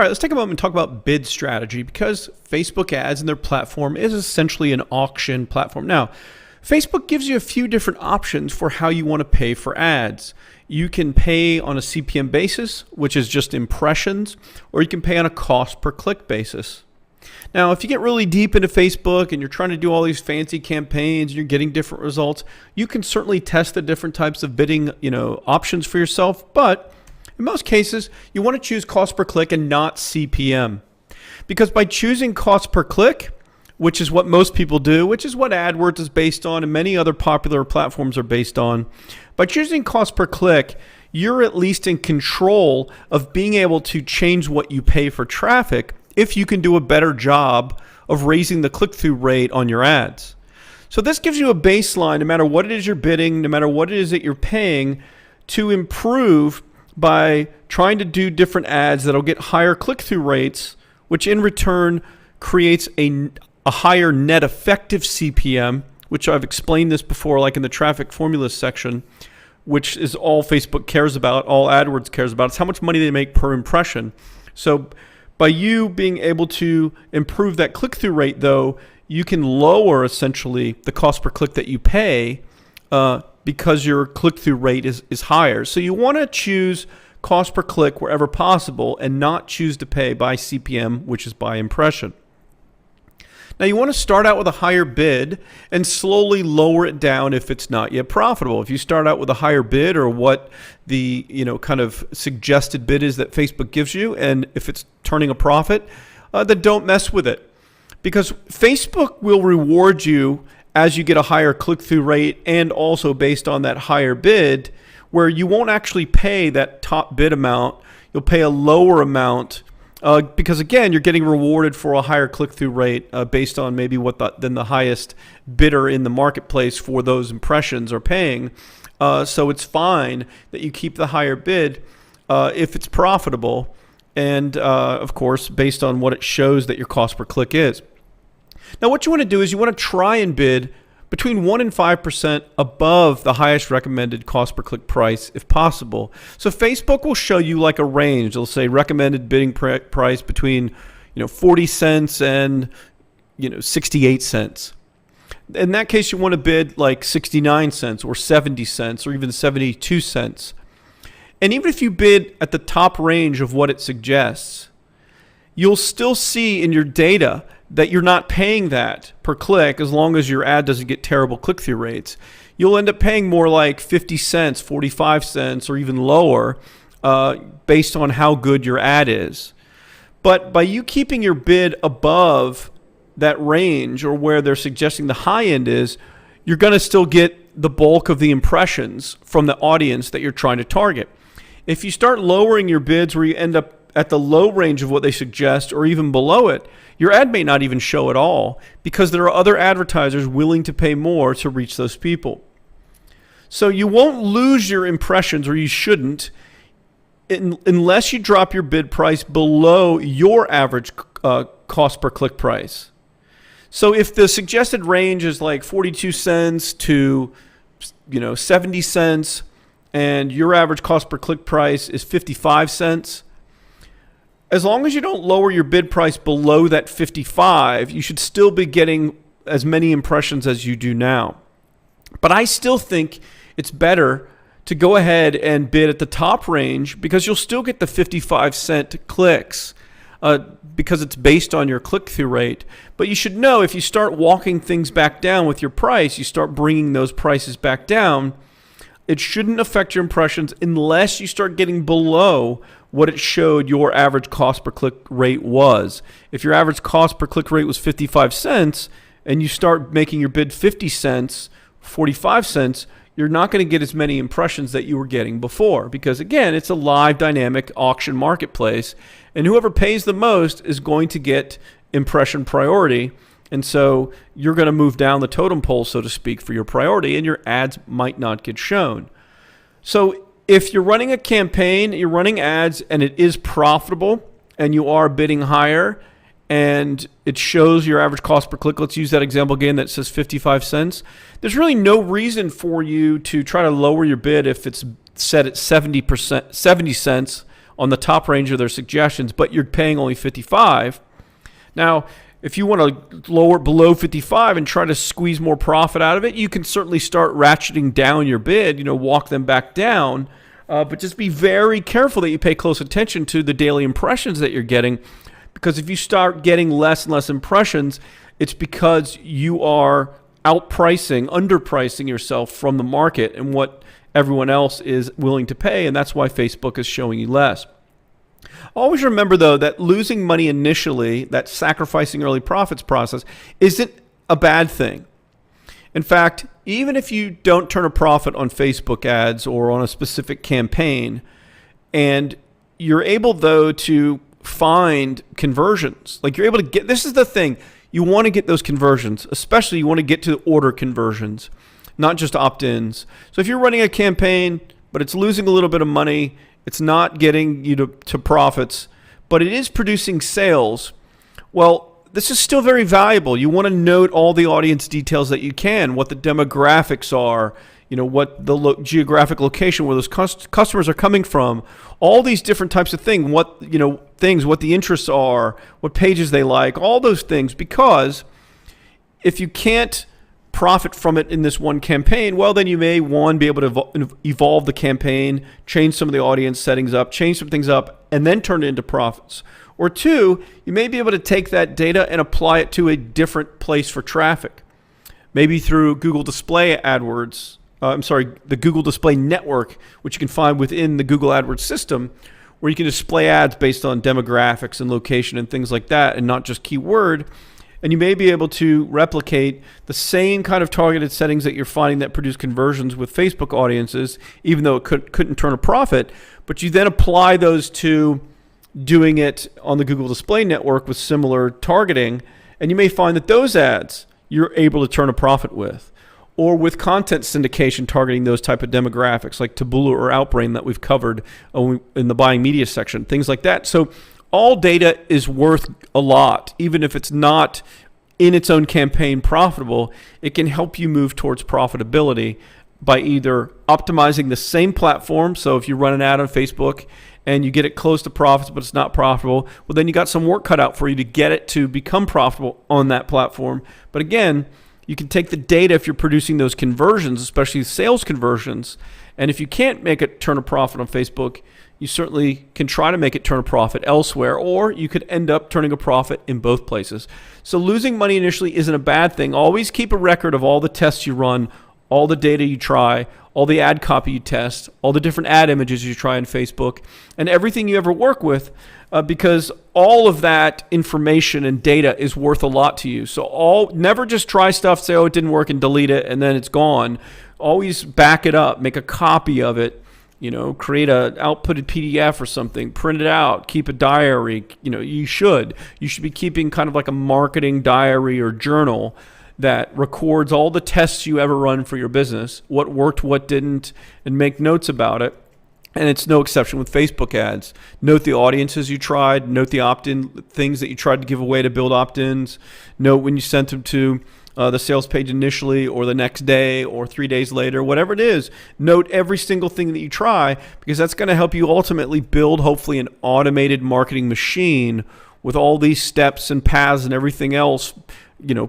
All right, let's take a moment and talk about bid strategy, because Facebook ads and their platform is essentially an auction platform. Now, Facebook gives you a few different options for how you want to pay for ads. You can pay on a CPM basis, which is just impressions, or you can pay on a cost per click basis. Now, if you get really deep into Facebook and you're trying to do all these fancy campaigns and you're getting different results, you can certainly test the different types of bidding, options for yourself. But in most cases, you want to choose cost per click and not CPM. Because by choosing cost per click, which is what most people do, which is what AdWords is based on and many other popular platforms are based on, by choosing cost per click, you're at least in control of being able to change what you pay for traffic if you can do a better job of raising the click-through rate on your ads. So this gives you a baseline, no matter what it is you're bidding, no matter what it is that you're paying, to improve by trying to do different ads that'll get higher click-through rates, which in return creates a higher net effective CPM, which I've explained this before, like in the traffic formulas section, which is all Facebook cares about, all AdWords cares about. It's how much money they make per impression. So by you being able to improve that click-through rate, though, you can lower essentially the cost per click that you pay because your click-through rate is higher. So you want to choose cost per click wherever possible and not choose to pay by CPM, which is by impression. Now you want to start out with a higher bid and slowly lower it down if it's not yet profitable. If you start out with a higher bid, or what the kind of suggested bid is that Facebook gives you, and if it's turning a profit, then don't mess with it. Because Facebook will reward you as you get a higher click-through rate, and also based on that higher bid, where you won't actually pay that top bid amount. You'll pay a lower amount because, again, you're getting rewarded for a higher click-through rate based on maybe what the highest bidder in the marketplace for those impressions are paying. So it's fine that you keep the higher bid if it's profitable, and of course, based on what it shows that your cost per click is. Now, what you want to do is you want to try and bid between 1% and 5% above the highest recommended cost per click price if possible. So Facebook will show you like a range. They'll say recommended bidding price between 40 cents and 68 cents. In that case, you want to bid like 69 cents or 70 cents or even 72 cents. And even if you bid at the top range of what it suggests, you'll still see in your data that you're not paying that per click as long as your ad doesn't get terrible click-through rates. You'll end up paying more like 50 cents, 45 cents, or even lower based on how good your ad is. But by you keeping your bid above that range, or where they're suggesting the high end is, you're going to still get the bulk of the impressions from the audience that you're trying to target. If you start lowering your bids where you end up at the low range of what they suggest or even below it, your ad may not even show at all because there are other advertisers willing to pay more to reach those people. So you won't lose your impressions, or you shouldn't, unless you drop your bid price below your average cost per click price. So if the suggested range is like 42 cents to 70 cents and your average cost per click price is 55 cents, as long as you don't lower your bid price below that 55, you should still be getting as many impressions as you do now. But I still think it's better to go ahead and bid at the top range, because you'll still get the 55-cent clicks because it's based on your click-through rate. But you should know, if you start walking things back down with your price, you start bringing those prices back down, it shouldn't affect your impressions unless you start getting below what it showed your average cost per click rate was. If your average cost per click rate was 55 cents and you start making your bid 50 cents, 45 cents, you're not going to get as many impressions that you were getting before, because again, it's a live dynamic auction marketplace, and whoever pays the most is going to get impression priority. And so you're going to move down the totem pole, so to speak, for your priority, and your ads might not get shown. So if you're running a campaign, you're running ads, and it is profitable, and you are bidding higher, and it shows your average cost per click, let's use that example again that says 55 cents, there's really no reason for you to try to lower your bid if it's set at 70 cents on the top range of their suggestions, but you're paying only 55. Now, if you want to lower it below 55 and try to squeeze more profit out of it, you can certainly start ratcheting down your bid, walk them back down. But just be very careful that you pay close attention to the daily impressions that you're getting, because if you start getting less and less impressions, it's because you are underpricing yourself from the market and what everyone else is willing to pay, and that's why Facebook is showing you less. Always remember, though, that losing money initially, that sacrificing early profits process, isn't a bad thing. In fact, even if you don't turn a profit on Facebook ads or on a specific campaign, and you're able, though, to find conversions, like you're able to get, this is the thing, you want to get those conversions, especially you want to get to order conversions, not just opt-ins. So if you're running a campaign, but it's losing a little bit of money, it's not getting you to profits, but it is producing sales, well, this is still very valuable. You want to note all the audience details that you can, what the demographics are, what the geographic location where those customers are coming from, all these different types of things, what the interests are, what pages they like, all those things, because if you can't profit from it in this one campaign, well, then you may, one, be able to evolve the campaign, change some of the audience settings up, change some things up, and then turn it into profits. Or two, you may be able to take that data and apply it to a different place for traffic. Maybe through Google Display AdWords, the Google Display Network, which you can find within the Google AdWords system, where you can display ads based on demographics and location and things like that, and not just keyword. And you may be able to replicate the same kind of targeted settings that you're finding that produce conversions with Facebook audiences, even though it couldn't turn a profit, but you then apply those to doing it on the Google Display Network with similar targeting, and you may find that those ads you're able to turn a profit with. Or with content syndication targeting those type of demographics like Taboola or Outbrain that we've covered in the buying media section, things like that. So all data is worth a lot, even if it's not in its own campaign profitable. It can help you move towards profitability by either optimizing the same platform. So if you run an ad on Facebook and you get it close to profits, but it's not profitable, well, then you got some work cut out for you to get it to become profitable on that platform. But again, you can take the data if you're producing those conversions, especially sales conversions. And if you can't make it turn a profit on Facebook, you certainly can try to make it turn a profit elsewhere, or you could end up turning a profit in both places. So losing money initially isn't a bad thing. Always keep a record of all the tests you run, all the data you try, all the ad copy you test, all the different ad images you try on Facebook, and everything you ever work with, because all of that information and data is worth a lot to you. So never just try stuff, say, oh, it didn't work, and delete it, and then it's gone. Always back it up, make a copy of it, create a outputted PDF or something, print it out, keep a diary. You should be keeping kind of like a marketing diary or journal that records all the tests you ever run for your business, what worked, what didn't, and make notes about it. And it's no exception with Facebook ads. Note the audiences you tried, note the opt-in things that you tried to give away to build opt-ins, note when you sent them to the sales page initially or the next day or 3 days later, whatever it is. Note every single thing that you try, because that's going to help you ultimately build, hopefully, an automated marketing machine with all these steps and paths and everything else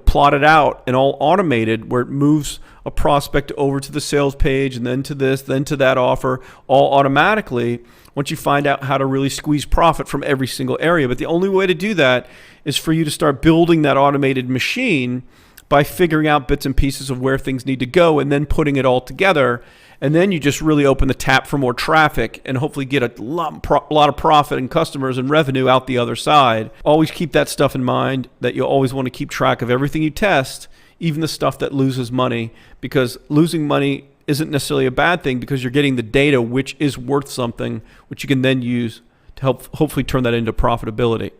plotted out and all automated, where it moves a prospect over to the sales page and then to this, then to that offer, all automatically, once you find out how to really squeeze profit from every single area. But the only way to do that is for you to start building that automated machine by figuring out bits and pieces of where things need to go and then putting it all together. And then you just really open the tap for more traffic and hopefully get a lot of profit and customers and revenue out the other side. Always keep that stuff in mind, that you always want to keep track of everything you test, even the stuff that loses money, because losing money isn't necessarily a bad thing, because you're getting the data which is worth something, which you can then use to help hopefully turn that into profitability.